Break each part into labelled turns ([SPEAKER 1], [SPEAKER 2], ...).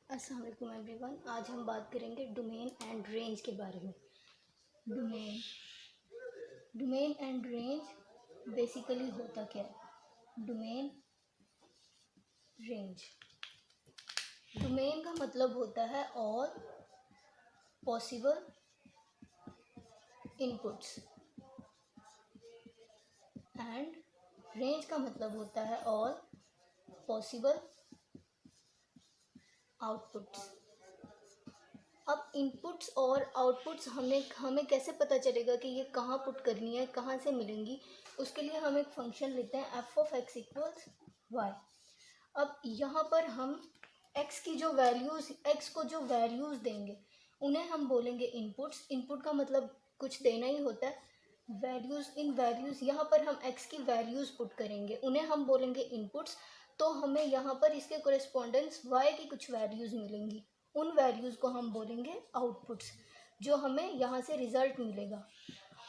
[SPEAKER 1] अस्सलाम वालेकुम एवरीवन। आज हम बात करेंगे डोमेन एंड रेंज के बारे में। Domain domain and range basically होता क्या है? डोमेन रेंज डोमेन का मतलब होता है all possible inputs and range का मतलब होता है ऑल पॉसिबल आउटपुट्स। अब इनपुट्स और आउटपुट्स हमें कैसे पता चलेगा कि ये कहाँ पुट करनी है, कहाँ से मिलेंगी? उसके लिए हम एक फंक्शन लेते हैं f of x equals y. अब यहाँ पर हम एक्स को जो वैल्यूज़ देंगे उन्हें हम बोलेंगे इनपुट्स। इनपुट का मतलब कुछ देना ही होता है। वैल्यूज़ यहाँ पर हम एक्स की वैल्यूज़ पुट करेंगे, उन्हें हम बोलेंगे इनपुट्स। तो हमें यहाँ पर इसके कोरेस्पोंडेंस वाई की कुछ वैल्यूज़ मिलेंगी, उन वैल्यूज़ को हम बोलेंगे आउटपुट्स, जो हमें यहाँ से रिज़ल्ट मिलेगा।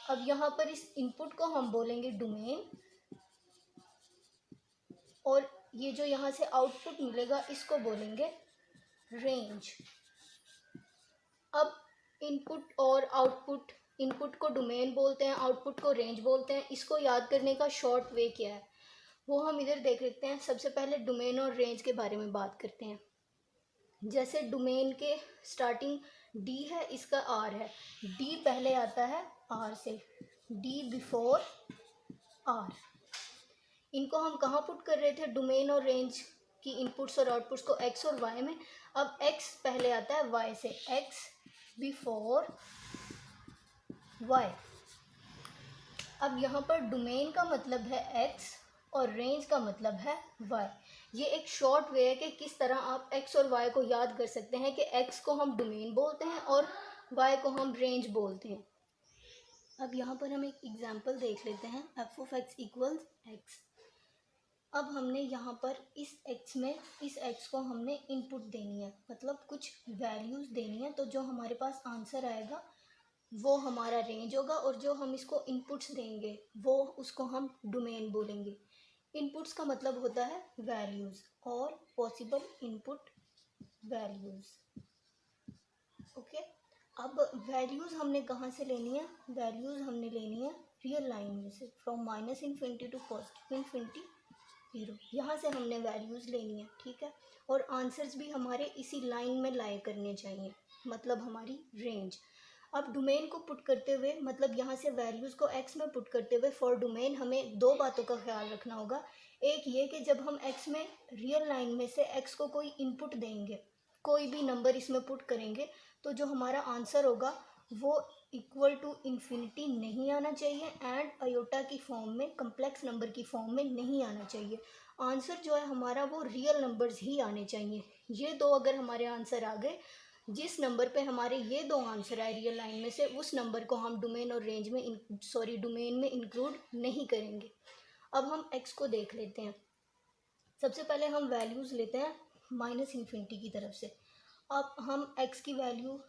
[SPEAKER 1] अब यहाँ पर इस इनपुट को हम बोलेंगे डोमेन, और ये जो यहाँ से आउटपुट मिलेगा इसको बोलेंगे रेंज। अब इनपुट और आउटपुट, इनपुट को डोमेन बोलते हैं, आउटपुट को रेंज बोलते हैं। इसको याद करने का शॉर्ट वे क्या है वो हम इधर देख लेते हैं। सबसे पहले डोमेन और रेंज के बारे में बात करते हैं। जैसे डोमेन के स्टार्टिंग डी है, इसका आर है, डी पहले आता है आर से, डी बिफोर आर। इनको हम कहाँ पुट कर रहे थे, डोमेन और रेंज की इनपुट्स और आउटपुट्स को एक्स और वाई में। अब एक्स पहले आता है वाई से, एक्स बिफोर वाई। अब यहाँ पर डोमेन का मतलब है एक्स और रेंज का मतलब है वाई। ये एक शॉर्ट वे है कि किस तरह आप एक्स और वाई को याद कर सकते हैं कि एक्स को हम डोमेन बोलते हैं और वाई को हम रेंज बोलते हैं। अब यहाँ पर हम एक एग्जांपल देख लेते हैं, f of x equals x. अब हमने यहाँ पर इस एक्स को हमने इनपुट देनी है, मतलब कुछ वैल्यूज़ देनी है। तो जो हमारे पास आंसर आएगा वो हमारा रेंज होगा, और जो हम इसको इनपुट्स देंगे वो उसको हम डोमेन बोलेंगे। इनपुट्स का मतलब होता है वैल्यूज़ और पॉसिबल इनपुट वैल्यूज़। ओके, अब वैल्यूज़ हमने कहाँ से लेनी है? वैल्यूज़ हमने लेनी है रियल लाइन में से, from minus infinity to positive infinity 0। यहाँ से हमने वैल्यूज़ लेनी है, ठीक है। और आंसर्स भी हमारे इसी लाइन में लाए करने चाहिए, मतलब हमारी रेंज। अब डोमेन को पुट करते हुए, मतलब यहाँ से वैल्यूज़ को एक्स में पुट करते हुए फॉर डोमेन हमें दो बातों का ख्याल रखना होगा। एक ये कि जब हम एक्स में रियल लाइन में से एक्स को कोई इनपुट देंगे, कोई भी नंबर इसमें पुट करेंगे, तो जो हमारा आंसर होगा वो इक्वल टू इन्फिनिटी नहीं आना चाहिए एंड अयोटा की फॉर्म में, कम्प्लेक्स नंबर की फॉर्म में नहीं आना चाहिए। आंसर जो है हमारा वो रियल नंबर्स ही आने चाहिए। ये दो अगर हमारे आंसर आ गए, जिस नंबर पे हमारे ये दो आंसर आए रियल लाइन में से, उस नंबर को हम डोमेन और रेंज में डोमेन में इंक्लूड नहीं करेंगे। अब हम एक्स को देख लेते हैं। सबसे पहले हम वैल्यूज़ लेते हैं माइनस इन्फिनिटी की तरफ से। अब हम एक्स की वैल्यू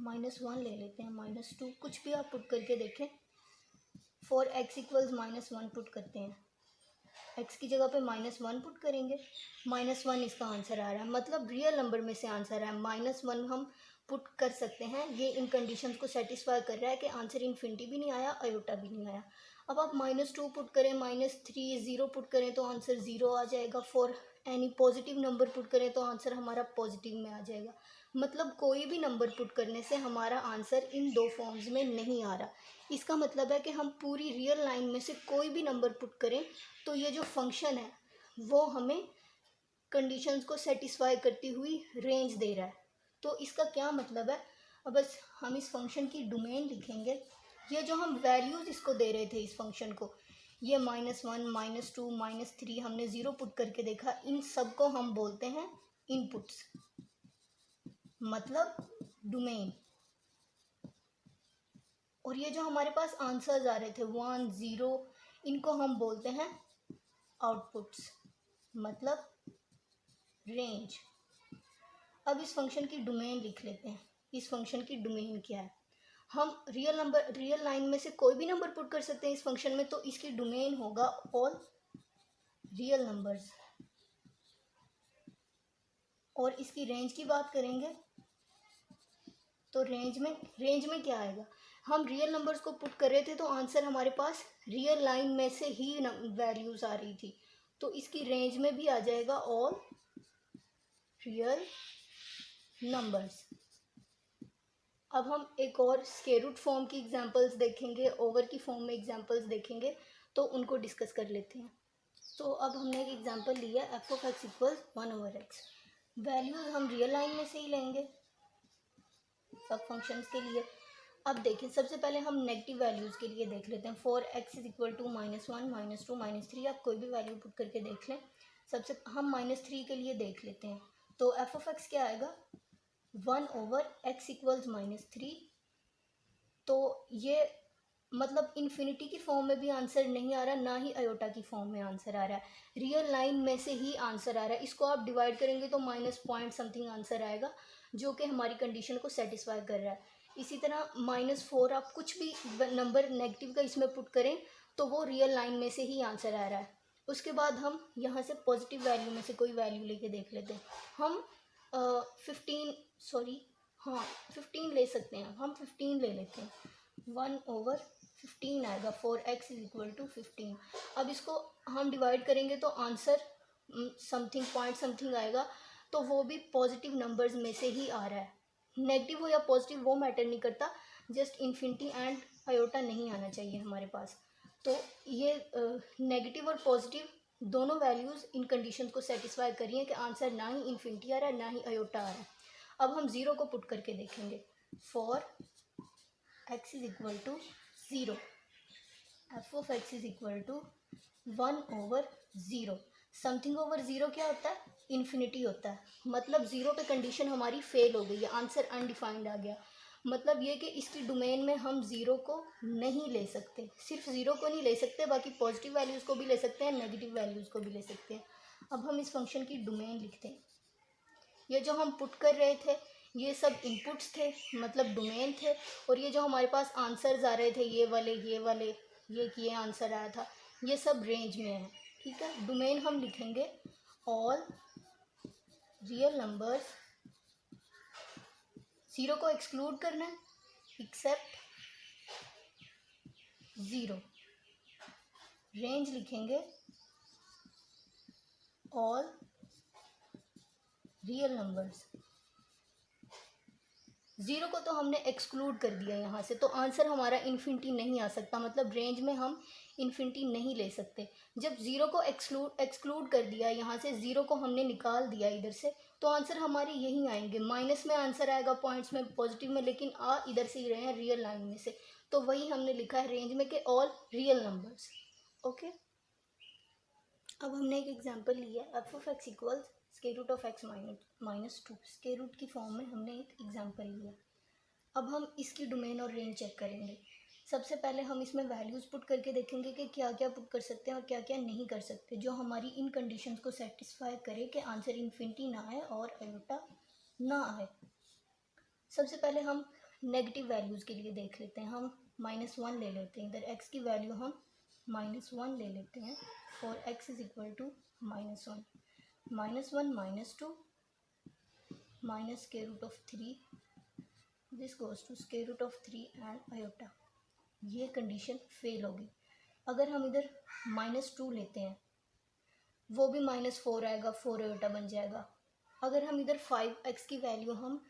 [SPEAKER 1] -1 ले लेते हैं, -2, कुछ भी आप पुट करके देखें। फॉर एक्स इक्वल्स -1 पुट करते हैं, एक्स की जगह पे -1 पुट करेंगे, -1 इसका आंसर आ रहा है, मतलब रियल नंबर में से आंसर है। -1 हम पुट कर सकते हैं, ये इन कंडीशंस को सेटिस्फाई कर रहा है कि आंसर इन्फिनिटी भी नहीं आया, अयोटा भी नहीं आया। अब आप -2 पुट करें, -3, 0 पुट करें तो आंसर 0 आ जाएगा। For any positive number put करें तो आंसर हमारा पॉजिटिव में आ जाएगा। मतलब कोई भी नंबर पुट करने से हमारा आंसर इन दो फॉर्म्स में नहीं आ रहा। इसका मतलब है कि हम पूरी रियल लाइन में से कोई भी नंबर पुट करें तो ये जो फंक्शन है वो हमें कंडीशंस को सेटिस्फाई करती हुई रेंज दे रहा है। तो इसका क्या मतलब है? अब बस हम इस फंक्शन की डोमेन लिखेंगे। ये जो हम वैल्यूज़ इसको दे रहे थे इस फंक्शन को, ये -1, -2, -3 हमने 0 पुट करके देखा, इन सब को हम बोलते हैं इनपुट्स, मतलब डोमेन। और ये जो हमारे पास आंसर्स आ रहे थे 1, 0, इनको हम बोलते हैं आउटपुट्स, मतलब रेंज। अब इस फंक्शन की डोमेन लिख लेते हैं। इस फंक्शन की डोमेन क्या है? हम रियल लाइन में से कोई भी नंबर पुट कर सकते हैं इस फंक्शन में, तो इसकी डोमेन होगा ऑल रियल नंबर्स। और इसकी रेंज की बात करेंगे तो रेंज में क्या आएगा, हम रियल नंबर्स को पुट कर रहे थे तो आंसर हमारे पास रियल लाइन में से ही वैल्यूज़ आ रही थी, तो इसकी रेंज में भी आ जाएगा ऑल रियल नंबर्स। अब हम एक और स्क्वायर रूट फॉर्म की एग्जांपल्स देखेंगे, ओवर की फॉर्म में एग्जांपल्स देखेंगे, तो उनको डिस्कस कर लेते हैं। तो अब हमने एक एग्जांपल लिया f of x equal 1/x। Values हम रियल लाइन में से ही लेंगे सब फंक्शंस के लिए। अब देखें, सबसे पहले हम नेगेटिव वैल्यूज़ के लिए देख लेते हैं। For x is equal to -1, -2, -3, आप कोई भी वैल्यू पुट करके देख लें। सबसे हम -3 के लिए देख लेते हैं, तो एफ ऑफ एक्स क्या आएगा 1/x इक्वल्स -3। तो ये मतलब इन्फिनिटी की फॉर्म में भी आंसर नहीं आ रहा, ना ही आयोटा की फॉर्म में आंसर आ रहा है, रियल लाइन में से ही आंसर आ रहा है। इसको आप डिवाइड करेंगे तो माइनस पॉइंट समथिंग आंसर आएगा, जो कि हमारी कंडीशन को सेटिस्फाई कर रहा है। इसी तरह -4 आप कुछ भी नंबर नेगेटिव का इसमें पुट करें तो वो रियल लाइन में से ही आंसर आ रहा है। उसके बाद हम यहाँ से पॉजिटिव वैल्यू में से कोई वैल्यू लेके देख लेते हैं। हम 15 ले सकते हैं, हम 15 ले लेते हैं। 1/15 आएगा, 4x इज इक्वल टू 15। अब इसको हम डिवाइड करेंगे तो आंसर समथिंग पॉइंट समथिंग आएगा, तो वो भी पॉजिटिव नंबर्स में से ही आ रहा है। नेगेटिव हो या पॉजिटिव वो मैटर नहीं करता, जस्ट इन्फिनिटी एंड आयोटा नहीं आना चाहिए हमारे पास। तो ये नेगेटिव और पॉजिटिव दोनों वैल्यूज़ इन कंडीशन को सेटिस्फाई करिए कि आंसर ना ही इन्फिनिटी आ रहा है ना ही आयोटा आ रहा है। अब हम ज़ीरो को पुट करके देखेंगे। For x is equal to 0, f of x is equal to 1/0। Something over zero क्या होता है, इन्फिनिटी होता है। मतलब ज़ीरो पे कंडीशन हमारी फेल हो गई है, आंसर अनडिफाइंड आ गया। मतलब ये कि इसकी डोमेन में हम ज़ीरो को नहीं ले सकते, सिर्फ ज़ीरो को नहीं ले सकते, बाकी पॉजिटिव वैल्यूज़ को भी ले सकते हैं, नेगेटिव वैल्यूज़ को भी ले सकते हैं। अब हम इस फंक्शन की डोमेन लिखते हैं। ये जो हम पुट कर रहे थे ये सब इनपुट्स थे, मतलब डोमेन थे, और ये जो हमारे पास आंसर्स आ रहे थे ये वाले ये आंसर आया था, ये सब रेंज में है। ठीक है, डोमेन हम लिखेंगे ऑल रियल नंबर्स, ज़ीरो को एक्सक्लूड करना है एक्सेप्ट 0। रेंज लिखेंगे ऑल रियल नंबर्स। ज़ीरो को तो हमने एक्सक्लूड कर दिया यहाँ से, तो आंसर हमारा इन्फिनिटी नहीं आ सकता, मतलब रेंज में हम इन्फिनिटी नहीं ले सकते। जब ज़ीरो को एक्सक्लूड कर दिया यहाँ से, ज़ीरो को हमने निकाल दिया इधर से, तो आंसर हमारे यही आएंगे। माइनस में आंसर आएगा, पॉइंट्स में, पॉजिटिव में, लेकिन आ इधर से ही रहे हैं रियल लाइन में से, तो वही हमने लिखा है रेंज में कि ऑल रियल नंबर्स। ओके, अब हमने एक एग्जाम्पल लिया, f of x equals square root of x -2। Square root की फॉर्म में हमने एक एग्जाम्पल लिया। अब हम इसकी डोमेन और रेंज चेक करेंगे। सबसे पहले हम इसमें वैल्यूज़ पुट करके देखेंगे कि क्या क्या पुट कर सकते हैं और क्या क्या नहीं कर सकते, जो हमारी इन कंडीशंस को सेटिस्फाई करे कि आंसर इन्फिनिटी ना आए और आयोटा ना आए। सबसे पहले हम नेगेटिव वैल्यूज़ के लिए देख लेते हैं। हम -1 ले लेते हैं, इधर x की वैल्यू हम -1 ले लेते हैं। For x is equal to -1, -1, -2, square root of 3, this goes to square root of 3 and iota. ये कंडीशन फेल होगी। अगर हम इधर -2 लेते हैं, वो भी -4 आएगा, 4 आयोटा बन जाएगा। अगर हम इधर 5x की वैल्यू हम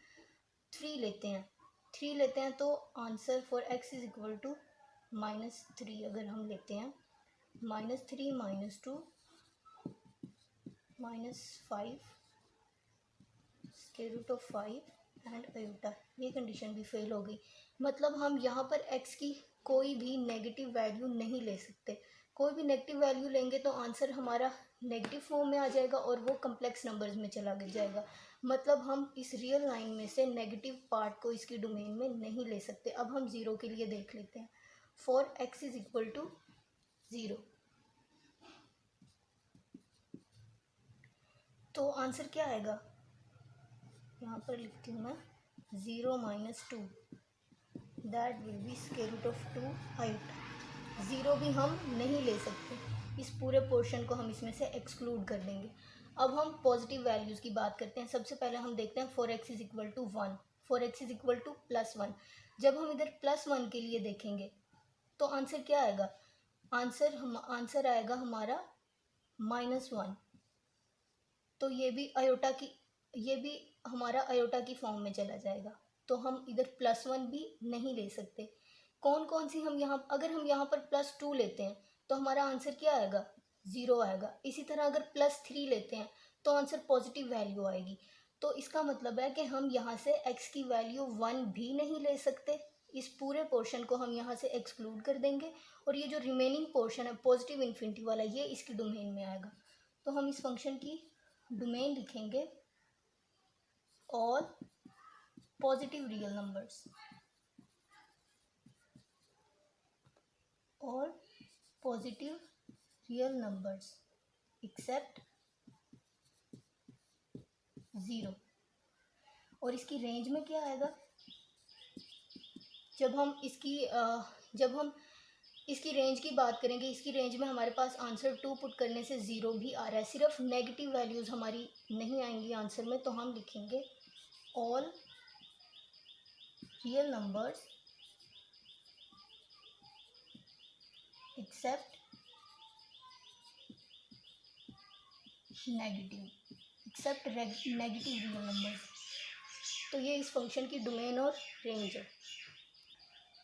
[SPEAKER 1] 3 लेते हैं तो answer for x is equal to -3। अगर हम लेते हैं -3, -2, -5, square root of 5 and iota, ये कंडीशन भी फेल हो गई। मतलब हम यहाँ पर x की कोई भी नेगेटिव वैल्यू नहीं ले सकते। कोई भी नेगेटिव वैल्यू लेंगे तो आंसर हमारा नेगेटिव फॉर्म में आ जाएगा और वो कम्प्लेक्स नंबर्स में चला जाएगा। मतलब हम इस रियल लाइन में से नेगेटिव पार्ट को इसकी डोमेन में नहीं ले सकते। अब हम ज़ीरो के लिए देख लेते हैं। For x is equal to 0, तो आंसर क्या आएगा, यहाँ पर लिखती हूँ मैं 0 - 2, that will be square root of 2 iota. Zero भी हम नहीं ले सकते, इस पूरे पोर्शन को हम इसमें से एक्सक्लूड कर देंगे। अब हम पॉजिटिव वैल्यूज़ की बात करते हैं। सबसे पहले हम देखते हैं 4x is equal to 1, 4x is equal to +1। जब हम इधर +1 के लिए देखेंगे तो आंसर क्या आएगा? आंसर आएगा हमारा -1। तो ये भी हमारा आयोटा की फॉर्म में चला जाएगा, तो हम इधर +1 भी नहीं ले सकते। कौन कौन सी हम यहाँ, अगर हम यहाँ पर +2 लेते हैं तो हमारा आंसर क्या आएगा? 0 आएगा। इसी तरह अगर +3 लेते हैं तो आंसर पॉजिटिव वैल्यू आएगी। तो इसका मतलब है कि हम यहाँ से x की वैल्यू 1 भी नहीं ले सकते। इस पूरे पोर्शन को हम यहाँ से एक्सक्लूड कर देंगे और ये जो रिमेनिंग पोर्शन है पॉजिटिव इन्फिनिटी वाला, ये इसकी डोमेन में आएगा। तो हम इस फंक्शन की डोमेन लिखेंगे all positive real numbers, all positive real numbers accept 0। और इसकी रेंज में क्या आएगा? जब हम इसकी रेंज की बात करेंगे, इसकी रेंज में हमारे पास आंसर 2 पुट करने से 0 भी आ रहा है, सिर्फ नेगेटिव वैल्यूज़ हमारी नहीं आएंगी आंसर में। तो हम लिखेंगे all real numbers accept negative real numbers. तो ये इस फंक्शन की डोमेन और रेंज है।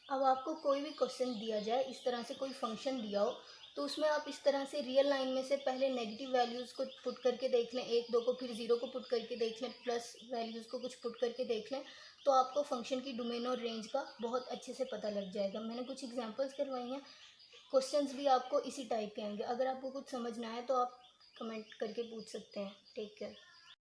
[SPEAKER 1] अब आपको कोई भी क्वेश्चन दिया जाए, इस तरह से कोई फंक्शन दिया हो, तो उसमें आप इस तरह से रियल लाइन में से पहले नेगेटिव वैल्यूज़ को पुट करके देख लें, 1 2 को, फिर 0 को पुट करके देख लें, प्लस वैल्यूज़ को कुछ पुट करके देख लें, तो आपको फंक्शन की डोमेन और रेंज का बहुत अच्छे से पता लग जाएगा। मैंने कुछ एग्जांपल्स करवाई हैं। क्वेश्चंस भी आपको इसी टाइप के आएंगे। अगर आपको कुछ समझ ना आए तो आप कमेंट करके पूछ सकते हैं। Take care.